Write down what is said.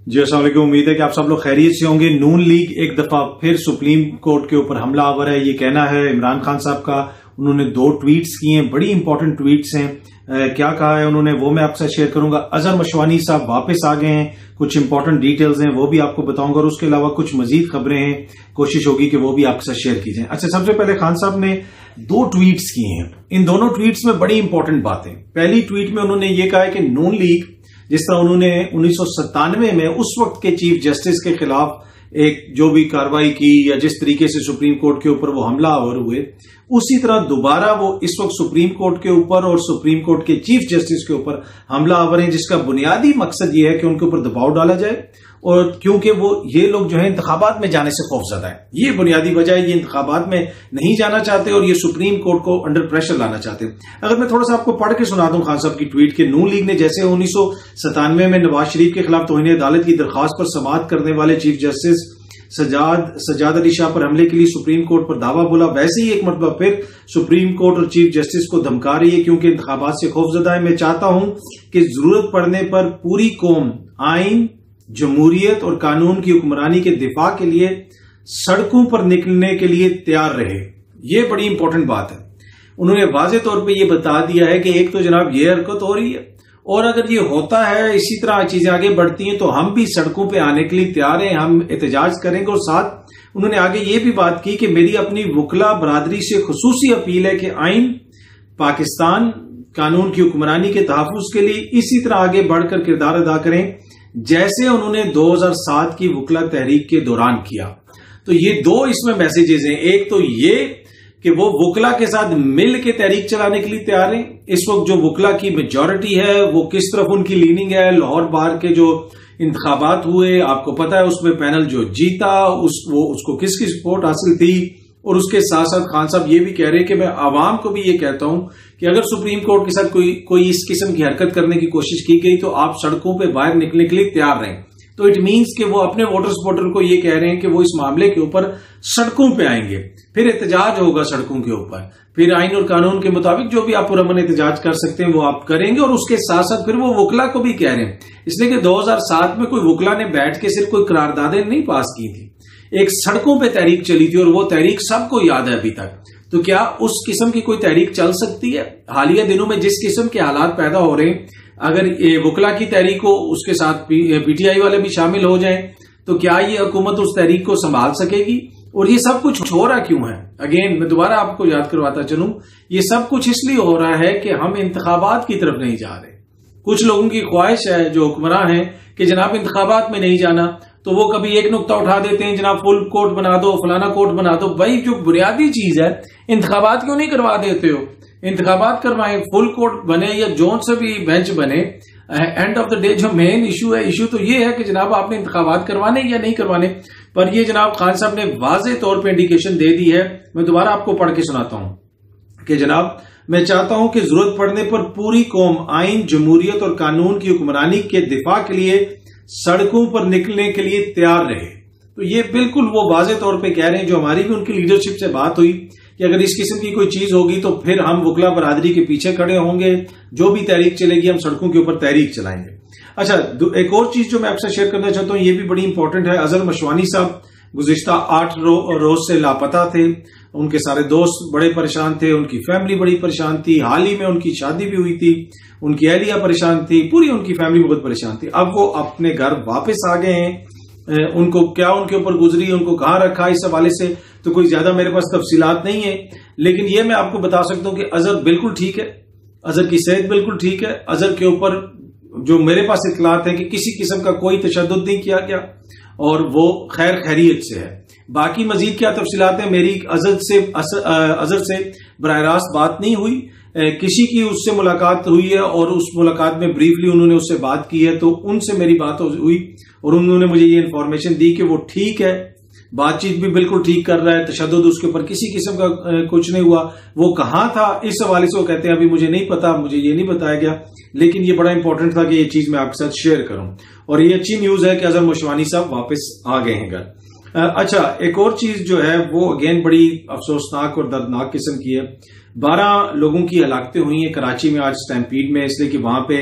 جی السلام علیکم، امید ہے کہ آپ سب لوگ خیریت سے ہوں گے۔ نون لیگ ایک دفعہ پھر سپریم کورٹ کے اوپر حملہ آور ہے، یہ کہنا ہے عمران خان صاحب کا۔ انہوں نے 2 ٹویٹس کیے ہیں، بڑی امپورٹنٹ ٹویٹس ہیں۔ کیا کہا ہے انہوں نے وہ میں آپ سے شیئر کروں گا۔ اظہر مشوانی صاحب واپس آ گئے ہیں، کچھ امپورٹنٹ ڈیٹیلز ہیں وہ بھی آپ کو بتاؤں گا، اور اس کے علاوہ کچھ مزید خبریں ہیں، کوشش ہوگی کہ وہ بھی آپ کے ساتھ شیئر کی جائیں۔ اچھا، سب سے پہلے خان صاحب نے 2 ٹویٹس کیے ہیں، ان دونوں ٹویٹس میں بڑی امپورٹنٹ باتیں۔ پہلی ٹویٹ میں انہوں نے یہ کہا ہے کہ نون لیگ جس طرح انہوں نے 1997 میں اس وقت کے چیف جسٹس کے خلاف ایک جو بھی کارروائی کی یا جس طریقے سے سپریم کورٹ کے اوپر وہ حملہ آور ہوئے، اسی طرح دوبارہ وہ اس وقت سپریم کورٹ کے اوپر اور سپریم کورٹ کے چیف جسٹس کے اوپر حملہ آور ہیں، جس کا بنیادی مقصد یہ ہے کہ ان کے اوپر دباؤ ڈالا جائے، اور کیونکہ وہ یہ لوگ جو ہیں انتخابات میں جانے سے خوفزدہ ہیں، یہ بنیادی وجہ ہے، یہ انتخابات میں نہیں جانا چاہتے اور یہ سپریم کورٹ کو انڈر پریشر لانا چاہتے ہیں۔ اگر میں تھوڑا سا آپ کو پڑھ کے سنا دوں خان صاحب کی ٹویٹ کہ نون لیگ نے جیسے 1997 میں نواز شریف کے خلاف توہین عدالت کی درخواست پر سماعت کرنے والے چیف جسٹس سجاد علی شاہ پر حملے کے لیے سپریم کورٹ پر دعویٰ بولا، ویسے ہی ایک مرتبہ پھر سپریم کورٹ اور چیف جسٹس کو دھمکا رہی ہے کیونکہ انتخابات سے خوفزدہ ہے۔ میں چاہتا ہوں کہ ضرورت پڑنے پر پوری قوم آئین، جمہوریت اور قانون کی حکمرانی کے دفاع کے لیے سڑکوں پر نکلنے کے لیے تیار رہے۔ یہ بڑی امپورٹنٹ بات ہے۔ انہوں نے واضح طور پہ یہ بتا دیا ہے کہ ایک تو جناب یہ حرکت ہو رہی ہے، اور اگر یہ ہوتا ہے، اسی طرح چیزیں آگے بڑھتی ہیں تو ہم بھی سڑکوں پہ آنے کے لیے تیار ہیں، ہم احتجاج کریں گے۔ اور ساتھ انہوں نے آگے یہ بھی بات کی کہ میری اپنی وکلا برادری سے خصوصی اپیل ہے کہ آئین، پاکستان، قانون کی حکمرانی کے تحفظ کے لیے اسی طرح آگے بڑھ کر کردار ادا کریں جیسے انہوں نے 2007 کی وکلا تحریک کے دوران کیا۔ تو یہ 2 اس میں میسیجز ہیں، ایک تو یہ کہ وہ وکلا کے ساتھ مل کے تحریک چلانے کے لیے تیار ہیں۔ اس وقت جو وکلا کی میجورٹی ہے وہ کس طرف ان کی لیننگ ہے، لاہور بار کے جو انتخابات ہوئے آپ کو پتا ہے اس میں پینل جو جیتا اس کو کس کی سپورٹ حاصل تھی، اور اس کے ساتھ ساتھ خان صاحب یہ بھی کہہ رہے ہیں کہ میں عوام کو بھی یہ کہتا ہوں کہ اگر سپریم کورٹ کے ساتھ کوئی اس قسم کی حرکت کرنے کی کوشش کی گئی تو آپ سڑکوں پہ باہر نکلنے کے لیے تیار رہیں۔ تو اٹ مینس کہ وہ اپنے ووٹر سپورٹر کو یہ کہہ رہے ہیں کہ وہ اس معاملے کے اوپر سڑکوں پہ آئیں گے، پھر احتجاج ہوگا سڑکوں کے اوپر، پھر آئین اور قانون کے مطابق جو بھی آپ پرامن احتجاج کر سکتے ہیں وہ آپ کریں گے۔ اور اس کے ساتھ ساتھ پھر وہ وکلا کو بھی کہہ رہے ہیں، اس لیے کہ 2007 میں کوئی وکلا نے بیٹھ کے صرف کوئی قراردادیں نہیں پاس کی تھی، ایک سڑکوں پہ تحریک چلی تھی، اور وہ تحریک سب کو یاد ہے ابھی تک۔ تو کیا اس قسم کی کوئی تحریک چل سکتی ہے؟ حالیہ دنوں میں جس قسم کے حالات پیدا ہو رہے ہیں، اگر وکلا کی تحریک ہو اس کے ساتھ پی ٹی آئی والے بھی شامل ہو جائیں تو کیا یہ حکومت اس تحریک کو سنبھال سکے گی؟ اور یہ سب کچھ ہو رہا کیوں ہے؟ اگین میں دوبارہ آپ کو یاد کرواتا چلوں، یہ سب کچھ اس لیے ہو رہا ہے کہ ہم انتخابات کی طرف نہیں جا رہے۔ کچھ لوگوں کی خواہش ہے جو حکمراں ہیں کہ جناب انتخابات میں نہیں جانا، تو وہ کبھی ایک نقطہ اٹھا دیتے ہیں، جناب فل کورٹ بنا دو، فلانا کورٹ بنا دو۔ بھائی جو بنیادی چیز ہے انتخابات کیوں نہیں کروا دیتے ہو؟ انتخابات کروائیں، فل کورٹ بنے یا جون سے بھی بینچ بنے۔ اینڈ آف دا ڈے جو مین ایشو تو یہ ہے کہ جناب آپ نے انتخابات کروانے یا نہیں کروانے۔ پر یہ جناب خان صاحب نے واضح طور پہ انڈیکیشن دے دی ہے، میں دوبارہ آپ کو پڑھ کے سناتا ہوں کہ جناب میں چاہتا ہوں کہ ضرورت پڑنے پر پوری قوم آئین، جمہوریت اور قانون کی حکمرانی کے دفاع کے لیے سڑکوں پر نکلنے کے لیے تیار رہے۔ تو یہ بالکل وہ واضح طور پہ کہہ رہے ہیں، جو ہماری بھی ان کی لیڈرشپ سے بات ہوئی کہ اگر اس قسم کی کوئی چیز ہوگی تو پھر ہم وکلا برادری کے پیچھے کھڑے ہوں گے، جو بھی تحریک چلے گی ہم سڑکوں کے اوپر تحریک چلائیں گے۔ اچھا، ایک اور چیز جو میں آپ سے شیئر کرنا چاہتا ہوں، یہ بھی بڑی امپورٹنٹ ہے۔ اظہر مشوانی صاحب گزشتہ 8 روز سے لاپتہ تھے، ان کے سارے دوست بڑے پریشان تھے، ان کی فیملی بڑی پریشان تھی، حال ہی میں ان کی شادی بھی ہوئی تھی، ان کی اہلیہ پریشان تھی، پوری ان کی فیملی بہت پریشان تھی۔ اب وہ اپنے گھر واپس آ گئے ہیں، ان کو کیا ان کے اوپر گزری، ان کو کہاں رکھا، اس حوالے سے تو کوئی زیادہ میرے پاس تفصیلات نہیں ہے، لیکن یہ میں آپ کو بتا سکتا ہوں کہ اظہر بالکل ٹھیک ہے، اظہر کی صحت بالکل ٹھیک ہے۔ اظہر کے اوپر جو میرے پاس اطلاعات ہیں کہ کسی قسم کا کوئی تشدد نہیں کیا گیا اور وہ خیر خیریت سے ہے۔ باقی مزید کیا تفصیلات ہیں، میری اظہر سے براہ راست بات نہیں ہوئی، کسی کی اس سے ملاقات ہوئی ہے اور اس ملاقات میں بریفلی انہوں نے اس سے بات کی ہے، تو ان سے میری بات ہوئی اور انہوں نے مجھے یہ انفارمیشن دی کہ وہ ٹھیک ہے، بات چیت بھی بالکل ٹھیک کر رہا ہے، تشدد اس کے اوپر کسی قسم کا کچھ نہیں ہوا۔ وہ کہاں تھا اس حوالے سے وہ کہتے ہیں ابھی مجھے نہیں پتا، مجھے یہ نہیں بتایا گیا، لیکن یہ بڑا امپورٹنٹ تھا کہ یہ چیز میں آپ کے ساتھ شیئر کروں، اور یہ اچھی نیوز ہے کہ اظہر مشوانی صاحب واپس آ گئے ہیں گھر۔ اچھا، ایک اور چیز جو ہے وہ اگین بڑی افسوسناک اور دردناک قسم کی ہے۔ 12 لوگوں کی ہلاکتیں ہوئی ہیں کراچی میں آج اسٹیمپیڈ میں، اس لیے کہ وہاں پہ